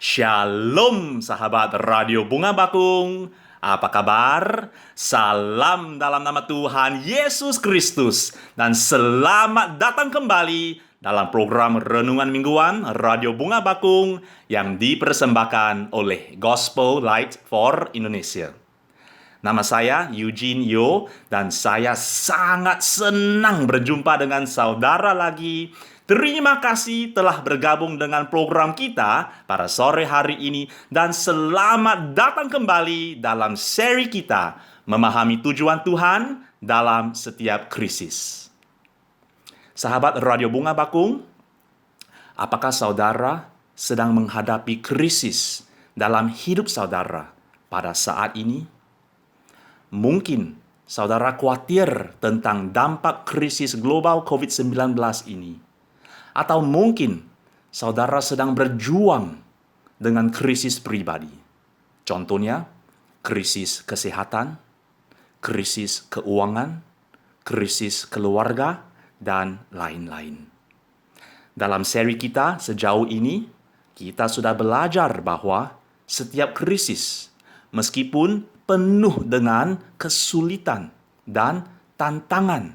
Shalom sahabat Radio Bunga Bakung. Apa kabar? Salam dalam nama Tuhan Yesus Kristus. Dan selamat datang kembali dalam program Renungan Mingguan Radio Bunga Bakung yang dipersembahkan oleh Gospel Light for Indonesia. Nama saya Eugene Yo dan saya sangat senang berjumpa dengan saudara lagi. Terima kasih telah bergabung dengan program kita pada sore hari ini dan selamat datang kembali dalam seri kita Memahami Tujuan Tuhan dalam Setiap Krisis. Sahabat Radio Bunga Bakung, apakah saudara sedang menghadapi krisis dalam hidup saudara pada saat ini? Mungkin saudara khawatir tentang dampak krisis global COVID-19 ini. Atau mungkin saudara sedang berjuang dengan krisis pribadi. Contohnya, krisis kesehatan, krisis keuangan, krisis keluarga, dan lain-lain. Dalam seri kita sejauh ini, kita sudah belajar bahwa setiap krisis, meskipun penuh dengan kesulitan dan tantangan,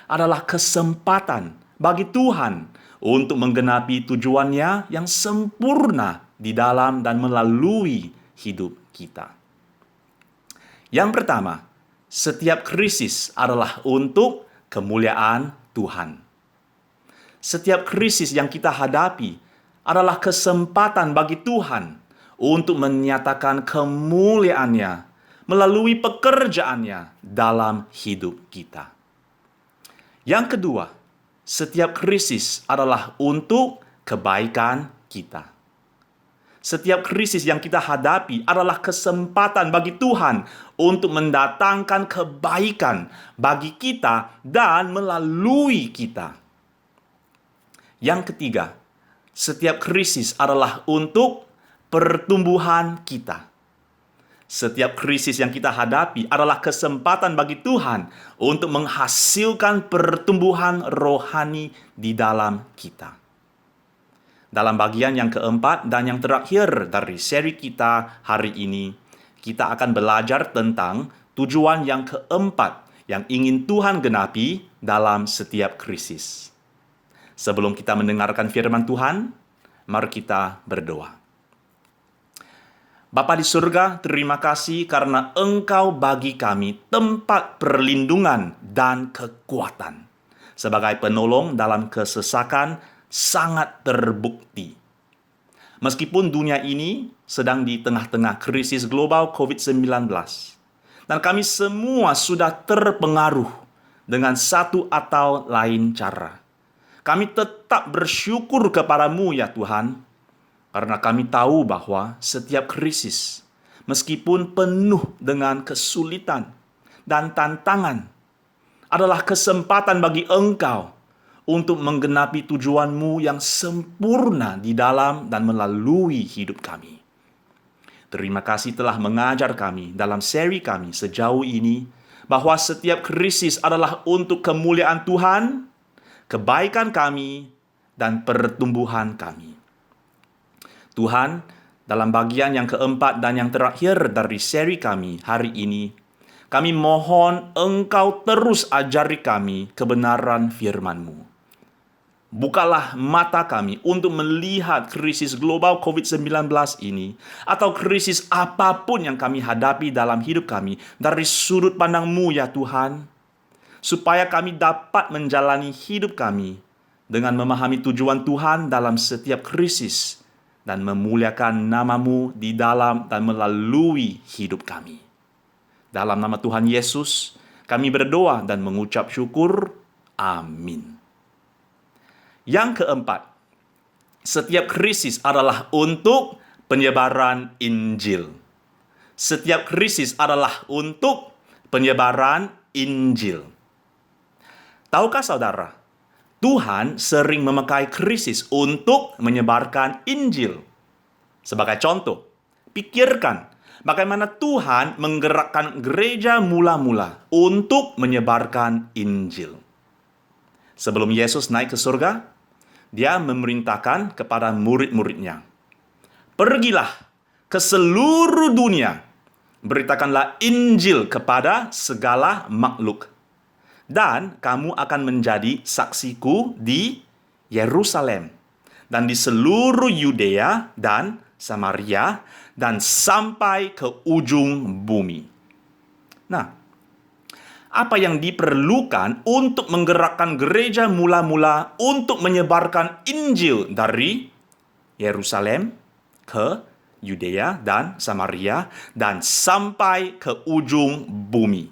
adalah kesempatan bagi Tuhan untuk menggenapi tujuannya yang sempurna di dalam dan melalui hidup kita. Yang pertama, setiap krisis adalah untuk kemuliaan Tuhan. Setiap krisis yang kita hadapi adalah kesempatan bagi Tuhan untuk menyatakan kemuliaannya melalui pekerjaannya dalam hidup kita. Yang kedua, setiap krisis adalah untuk kebaikan kita. Setiap krisis yang kita hadapi adalah kesempatan bagi Tuhan untuk mendatangkan kebaikan bagi kita dan melalui kita. Yang ketiga, setiap krisis adalah untuk pertumbuhan kita. Setiap krisis yang kita hadapi adalah kesempatan bagi Tuhan untuk menghasilkan pertumbuhan rohani di dalam kita. Dalam bagian yang keempat dan yang terakhir dari seri kita hari ini, kita akan belajar tentang tujuan yang keempat yang ingin Tuhan genapi dalam setiap krisis. Sebelum kita mendengarkan firman Tuhan, mari kita berdoa. Bapa di surga, terima kasih karena Engkau bagi kami tempat perlindungan dan kekuatan. Sebagai penolong dalam kesesakan sangat terbukti. Meskipun dunia ini sedang di tengah-tengah krisis global COVID-19, dan kami semua sudah terpengaruh dengan satu atau lain cara. Kami tetap bersyukur kepadamu ya Tuhan, karena kami tahu bahwa setiap krisis, meskipun penuh dengan kesulitan dan tantangan, adalah kesempatan bagi Engkau untuk menggenapi tujuan-Mu yang sempurna di dalam dan melalui hidup kami. Terima kasih telah mengajar kami dalam seri kami sejauh ini, bahwa setiap krisis adalah untuk kemuliaan Tuhan, kebaikan kami, dan pertumbuhan kami. Tuhan, dalam bagian yang keempat dan yang terakhir dari seri kami hari ini, kami mohon Engkau terus ajari kami kebenaran firman-Mu. Bukalah mata kami untuk melihat krisis global COVID-19 ini, atau krisis apapun yang kami hadapi dalam hidup kami dari sudut pandang-Mu ya Tuhan, supaya kami dapat menjalani hidup kami dengan memahami tujuan Tuhan dalam setiap krisis, dan memuliakan nama-Mu di dalam dan melalui hidup kami. Dalam nama Tuhan Yesus, kami berdoa dan mengucap syukur. Amin. Yang keempat, setiap krisis adalah untuk penyebaran Injil. Setiap krisis adalah untuk penyebaran Injil. Tahukah saudara, Tuhan sering memakai krisis untuk menyebarkan Injil. Sebagai contoh, pikirkan bagaimana Tuhan menggerakkan gereja mula-mula untuk menyebarkan Injil. Sebelum Yesus naik ke surga, Dia memerintahkan kepada murid-muridnya, Pergilah ke seluruh dunia, beritakanlah Injil kepada segala makhluk. Dan kamu akan menjadi saksiku di Yerusalem, dan di seluruh Yudea dan Samaria, dan sampai ke ujung bumi. Nah, apa yang diperlukan untuk menggerakkan gereja mula-mula untuk menyebarkan Injil dari Yerusalem ke Yudea dan Samaria dan sampai ke ujung bumi?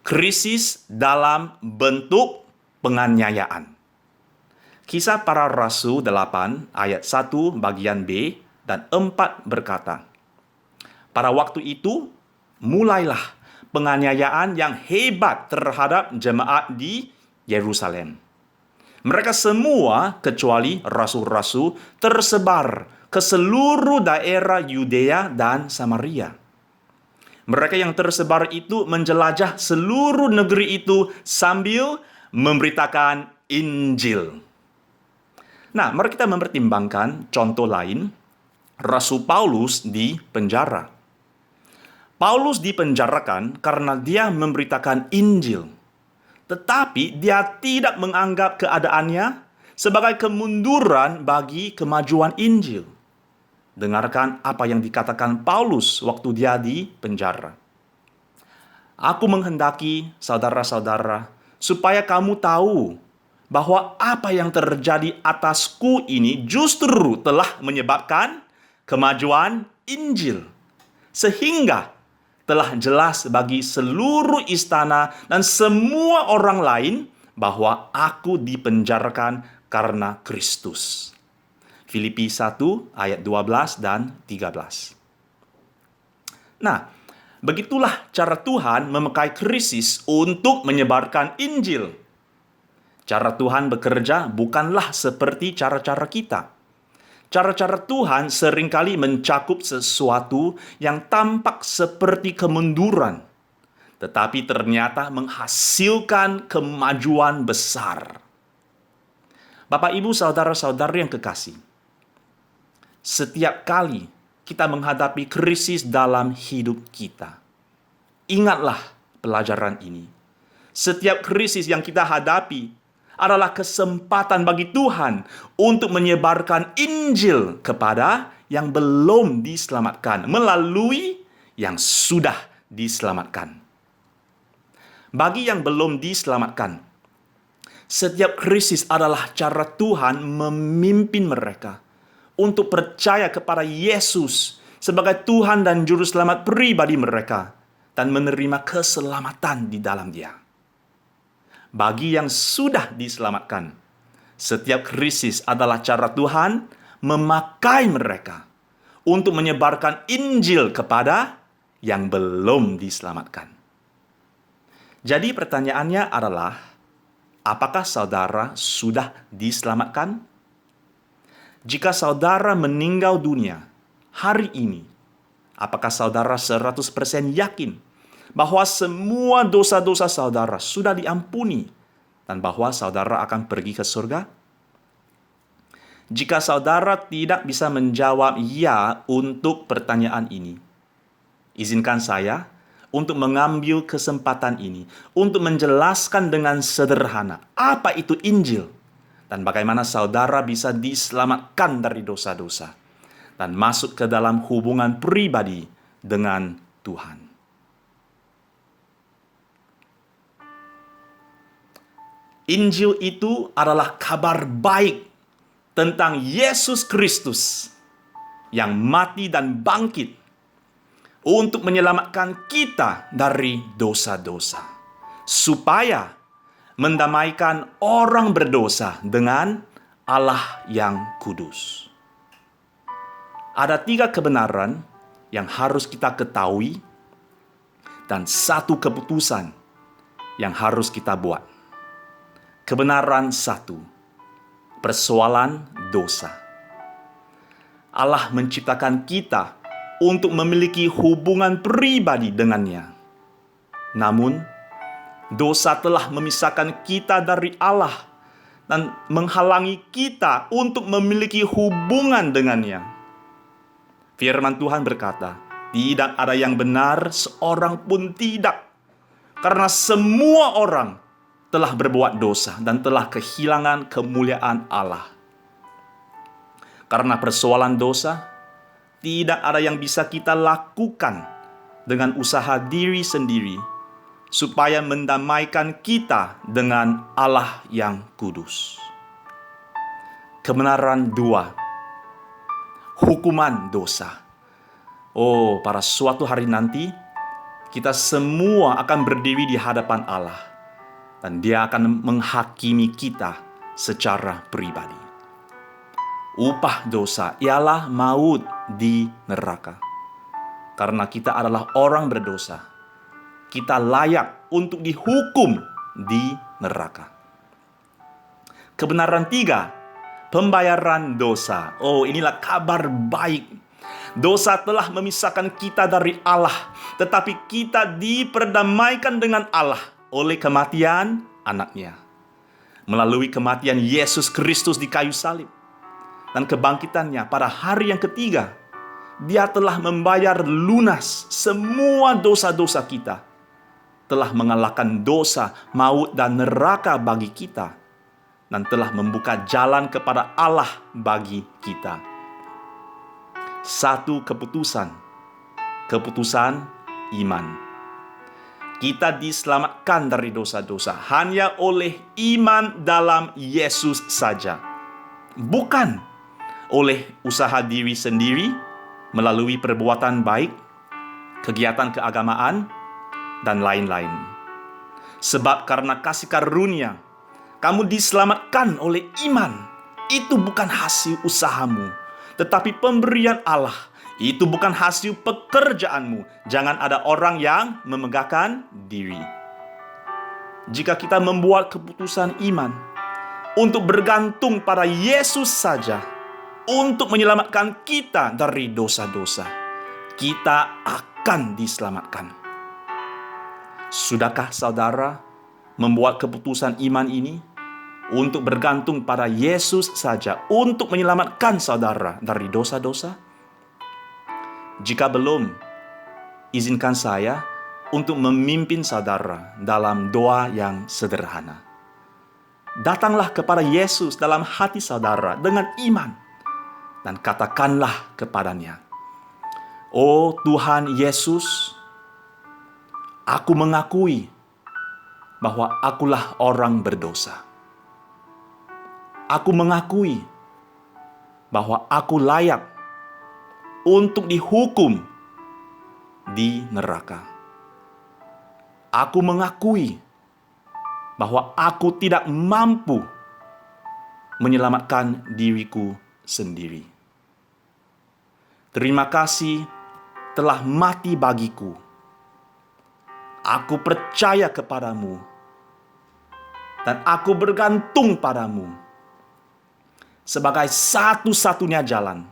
Krisis dalam bentuk penganiayaan. Kisah Para Rasul 8 ayat 1 bagian B dan 4 berkata, pada waktu itu mulailah penganiayaan yang hebat terhadap jemaat di Yerusalem. Mereka semua kecuali rasul-rasul tersebar ke seluruh daerah Yudea dan Samaria. Mereka yang tersebar itu menjelajah seluruh negeri itu sambil memberitakan Injil. Nah, mari kita mempertimbangkan contoh lain, Rasul Paulus di penjara. Paulus dipenjarakan karena dia memberitakan Injil. Tetapi dia tidak menganggap keadaannya sebagai kemunduran bagi kemajuan Injil. Dengarkan apa yang dikatakan Paulus waktu dia di penjara. Aku menghendaki saudara-saudara supaya kamu tahu bahwa apa yang terjadi atasku ini justru telah menyebabkan kemajuan Injil. Sehingga telah jelas bagi seluruh istana dan semua orang lain bahwa aku dipenjarakan karena Kristus. Filipi 1 ayat 12 dan 13. Nah, begitulah cara Tuhan memakai krisis untuk menyebarkan Injil. Cara Tuhan bekerja bukanlah seperti cara-cara kita. Cara-cara Tuhan seringkali mencakup sesuatu yang tampak seperti kemunduran, tetapi ternyata menghasilkan kemajuan besar. Bapak, Ibu, saudara-saudari yang kekasih, setiap kali kita menghadapi krisis dalam hidup kita, ingatlah pelajaran ini. Setiap krisis yang kita hadapi adalah kesempatan bagi Tuhan untuk menyebarkan Injil kepada yang belum diselamatkan melalui yang sudah diselamatkan. Bagi yang belum diselamatkan, setiap krisis adalah cara Tuhan memimpin mereka untuk percaya kepada Yesus sebagai Tuhan dan Juru Selamat pribadi mereka dan menerima keselamatan di dalam Dia. Bagi yang sudah diselamatkan, setiap krisis adalah cara Tuhan memakai mereka untuk menyebarkan Injil kepada yang belum diselamatkan. Jadi pertanyaannya adalah, apakah saudara sudah diselamatkan? Jika saudara meninggal dunia hari ini, apakah saudara 100% yakin bahwa semua dosa-dosa saudara sudah diampuni dan bahwa saudara akan pergi ke surga? Jika saudara tidak bisa menjawab ya untuk pertanyaan ini, izinkan saya untuk mengambil kesempatan ini untuk menjelaskan dengan sederhana apa itu Injil dan bagaimana saudara bisa diselamatkan dari dosa-dosa dan masuk ke dalam hubungan pribadi dengan Tuhan. Injil itu adalah kabar baik tentang Yesus Kristus yang mati dan bangkit untuk menyelamatkan kita dari dosa-dosa, supaya mendamaikan orang berdosa dengan Allah yang kudus. Ada 3 kebenaran yang harus kita ketahui dan 1 keputusan yang harus kita buat. Kebenaran 1, persoalan dosa. Allah menciptakan kita untuk memiliki hubungan pribadi dengannya. Namun, dosa telah memisahkan kita dari Allah dan menghalangi kita untuk memiliki hubungan dengannya. Firman Tuhan berkata, tidak ada yang benar, seorang pun tidak. Karena semua orang telah berbuat dosa dan telah kehilangan kemuliaan Allah. Karena persoalan dosa, tidak ada yang bisa kita lakukan dengan usaha diri sendiri supaya mendamaikan kita dengan Allah yang kudus. Kebenaran 2, hukuman dosa. Pada suatu hari nanti, kita semua akan berdiri di hadapan Allah, dan Dia akan menghakimi kita secara pribadi. Upah dosa ialah maut di neraka. Karena kita adalah orang berdosa, kita layak untuk dihukum di neraka. Kebenaran 3, pembayaran dosa. Inilah kabar baik. Dosa telah memisahkan kita dari Allah, tetapi kita diperdamaikan dengan Allah oleh kematian anaknya. Melalui kematian Yesus Kristus di kayu salib dan kebangkitannya pada hari yang ketiga, Dia telah membayar lunas semua dosa-dosa kita, telah mengalahkan dosa, maut, dan neraka bagi kita, dan telah membuka jalan kepada Allah bagi kita. Satu keputusan iman. Kita diselamatkan dari dosa-dosa hanya oleh iman dalam Yesus saja. Bukan oleh usaha diri sendiri, melalui perbuatan baik, kegiatan keagamaan, dan lain-lain. Sebab karena kasih karunia, kamu diselamatkan oleh iman. Itu bukan hasil usahamu, tetapi pemberian Allah. Itu bukan hasil pekerjaanmu. Jangan ada orang yang memegahkan diri. Jika kita membuat keputusan iman untuk bergantung pada Yesus saja, untuk menyelamatkan kita dari dosa-dosa, kita akan diselamatkan. Sudahkah saudara membuat keputusan iman ini untuk bergantung pada Yesus saja untuk menyelamatkan saudara dari dosa-dosa? Jika belum, izinkan saya untuk memimpin saudara dalam doa yang sederhana. Datanglah kepada Yesus dalam hati saudara dengan iman dan katakanlah kepadanya, "Oh Tuhan Yesus, aku mengakui bahwa akulah orang berdosa. Aku mengakui bahwa aku layak untuk dihukum di neraka. Aku mengakui bahwa aku tidak mampu menyelamatkan diriku sendiri. Terima kasih telah mati bagiku. Aku percaya kepadamu dan aku bergantung padamu sebagai satu-satunya jalan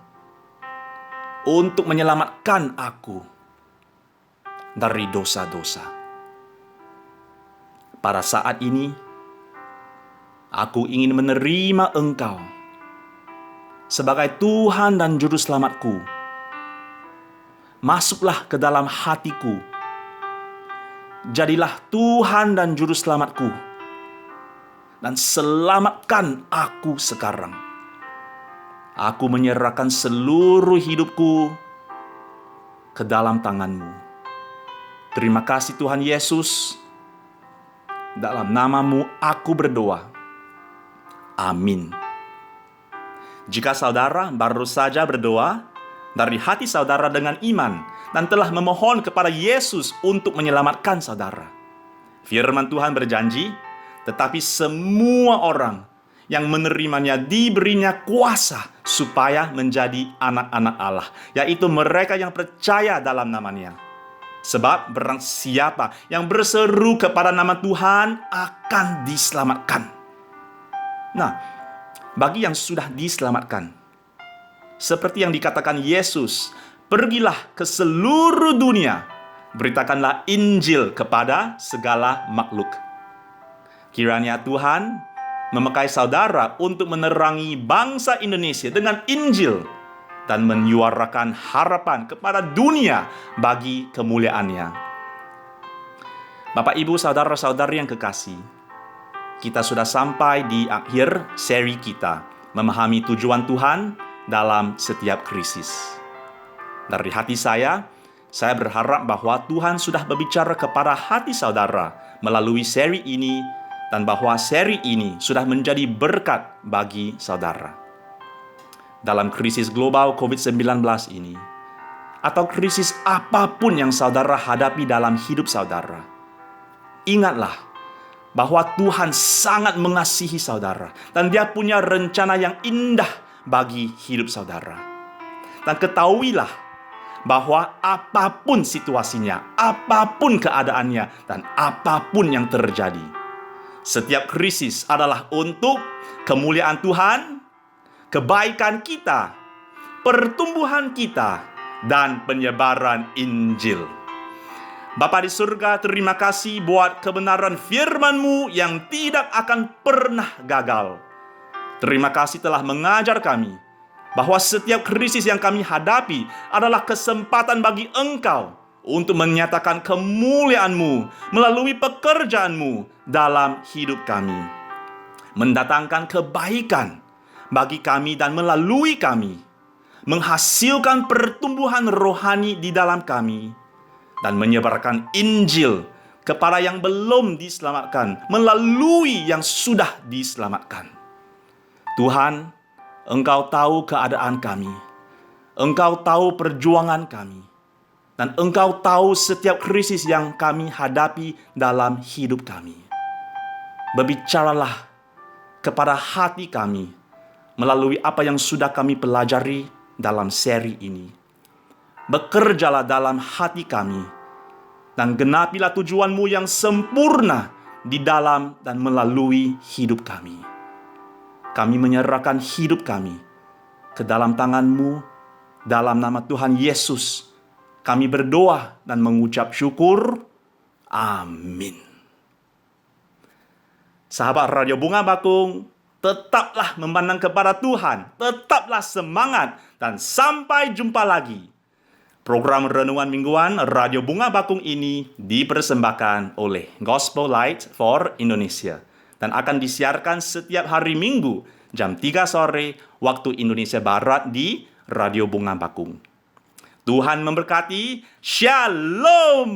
untuk menyelamatkan aku dari dosa-dosa. Pada saat ini, aku ingin menerima Engkau sebagai Tuhan dan Juru Selamatku. Masuklah ke dalam hatiku. Jadilah Tuhan dan Juru Selamatku, dan selamatkan aku sekarang. Aku menyerahkan seluruh hidupku ke dalam tangan-Mu. Terima kasih Tuhan Yesus. Dalam nama-Mu aku berdoa. Amin. Jika saudara baru saja berdoa dari hati saudara dengan iman dan telah memohon kepada Yesus untuk menyelamatkan saudara, firman Tuhan berjanji, tetapi semua orang yang menerimanya diberinya kuasa supaya menjadi anak-anak Allah, yaitu mereka yang percaya dalam namanya. Sebab barang siapa yang berseru kepada nama Tuhan akan diselamatkan. Nah, bagi yang sudah diselamatkan, seperti yang dikatakan Yesus, pergilah ke seluruh dunia, beritakanlah Injil kepada segala makhluk. Kiranya Tuhan memakai saudara untuk menerangi bangsa Indonesia dengan Injil dan menyuarakan harapan kepada dunia bagi kemuliaan-Nya. Bapak, Ibu, saudara-saudari yang kekasih, kita sudah sampai di akhir seri kita, memahami tujuan Tuhan dalam setiap krisis. Dari hati saya berharap bahwa Tuhan sudah berbicara kepada hati saudara melalui seri ini, dan bahwa seri ini sudah menjadi berkat bagi saudara. Dalam krisis global COVID-19 ini, atau krisis apapun yang saudara hadapi dalam hidup saudara, ingatlah bahwa Tuhan sangat mengasihi saudara, dan Dia punya rencana yang indah bagi hidup saudara. Dan ketahuilah bahwa apapun situasinya, apapun keadaannya, dan apapun yang terjadi, setiap krisis adalah untuk kemuliaan Tuhan, kebaikan kita, pertumbuhan kita, dan penyebaran Injil. Bapa di surga, terima kasih buat kebenaran firman-Mu yang tidak akan pernah gagal. Terima kasih telah mengajar kami bahwa setiap krisis yang kami hadapi adalah kesempatan bagi Engkau untuk menyatakan kemuliaan-Mu melalui pekerjaan-Mu dalam hidup kami. Mendatangkan kebaikan bagi kami dan melalui kami. Menghasilkan pertumbuhan rohani di dalam kami. Dan menyebarkan Injil kepada yang belum diselamatkan melalui yang sudah diselamatkan. Tuhan, Engkau tahu keadaan kami. Engkau tahu perjuangan kami. Dan Engkau tahu setiap krisis yang kami hadapi dalam hidup kami. Berbicaralah kepada hati kami melalui apa yang sudah kami pelajari dalam seri ini. Bekerjalah dalam hati kami, dan genapilah tujuan-Mu yang sempurna di dalam dan melalui hidup kami. Kami menyerahkan hidup kami ke dalam tangan-Mu. Dalam nama Tuhan Yesus, kami berdoa dan mengucap syukur. Amin. Sahabat Radio Bunga Bakung, tetaplah memandang kepada Tuhan, tetaplah semangat, dan sampai jumpa lagi. Program Renungan Mingguan Radio Bunga Bakung ini dipersembahkan oleh Gospel Light for Indonesia dan akan disiarkan setiap hari Minggu jam 3 sore waktu Indonesia Barat di Radio Bunga Bakung. Tuhan memberkati. Shalom.